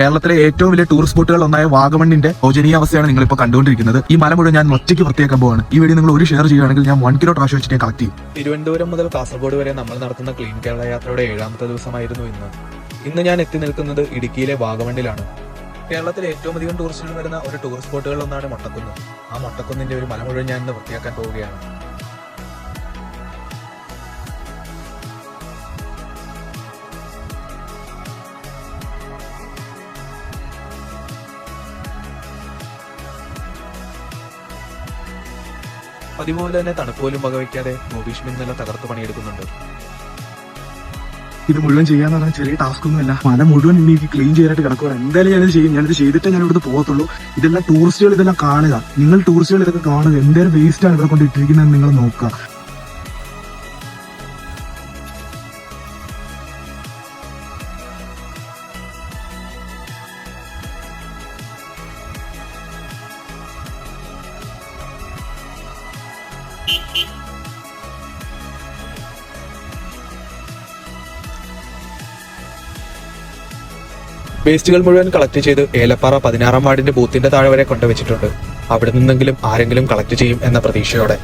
കേരളത്തിലെ ഏറ്റവും വലിയ ടൂറിസ്റ്റ് സ്പോട്ടുകൾ ഒന്നായ വാഗമണ്ണിന്റെ ശോചനീയ അവസ്ഥയാണ് നിങ്ങൾ ഇപ്പോൾ കണ്ടുകൊണ്ടിരിക്കുന്നത്. ഈ മല മുഴുവൻ ഞാൻ ഒറ്റയ്ക്ക് വൃത്തിയാക്കാൻ പോവാണ്. ഈ വീഡിയോ നിങ്ങൾ ഒരു ഷെയർ ചെയ്യുകയാണെങ്കിൽ ഞാൻ 1 കിലോ ട്രാഷ് വെച്ചിട്ട് കളക്ട് ചെയ്യും. തിരുവനന്തപുരം മുതൽ കാസർഗോഡ് വരെ നമ്മൾ നടത്തുന്ന ക്ലീൻ കേരള യാത്രയുടെ 7ാമത്തെ ദിവസമായിരുന്നു ഇന്ന് ഞാൻ എത്തി നിൽക്കുന്നത് ഇടുക്കിയിലെ വാഗമണ്ണിലാണ്. കേരളത്തിലെ ഏറ്റവും അധികം ടൂറിസ്റ്റുകൾ വരുന്ന ഒരു ടൂറിസ്റ്റ് സ്പോട്ടുകളിൽ ഒന്നാണ് മൊട്ടക്കുന്ന്. ആ മൊട്ടക്കുന്നിന്റെ ഒരു മല മുഴുവൻ ഞാൻ ഇന്ന് വൃത്തിയാക്കാൻ പോവുകയാണ്. അതുപോലെ തന്നെ തണുപ്പ് പോലും വകവയ്ക്കാതെ മോബീഷ് ഇന്നലെ തകർത്ത് പണിയെടുക്കുന്നുണ്ട്. ഇത് മുഴുവൻ ചെയ്യാന്ന് പറഞ്ഞാൽ ചെറിയ ടാസ്ക് ഒന്നുമല്ല. മല മുഴുവൻ എനിക്ക് ക്ലീൻ ചെയ്യാനായിട്ട് കിടക്കുകയാണ്. എന്തായാലും ഞാനിത് ചെയ്യും. ഞാനിത് ചെയ്തിട്ടേ ഞാൻ ഇവിടുന്ന് പോകത്തുള്ളൂ. ഇതെല്ലാം ടൂറിസ്റ്റുകൾ ഇതെല്ലാം കാണുക. നിങ്ങൾ ടൂറിസ്റ്റുകൾ ഇതൊക്കെ കാണുക. എന്തായാലും വേസ്റ്റ് ആണ് ഇവിടെ കൊണ്ട് ഇട്ടിരിക്കുന്നത് നിങ്ങൾ നോക്കുക. വേസ്റ്റുകൾ മുഴുവൻ കളക്ട് ചെയ്ത് ഏലപ്പാറ 16ാം വാർഡിന്റെ ബൂത്തിന്റെ താഴെ വരെ കൊണ്ടുവച്ചിട്ടുണ്ട്. അവിടെ നിന്നെങ്കിലും ആരെങ്കിലും കളക്ട് ചെയ്യും എന്ന പ്രതീക്ഷയോടെ.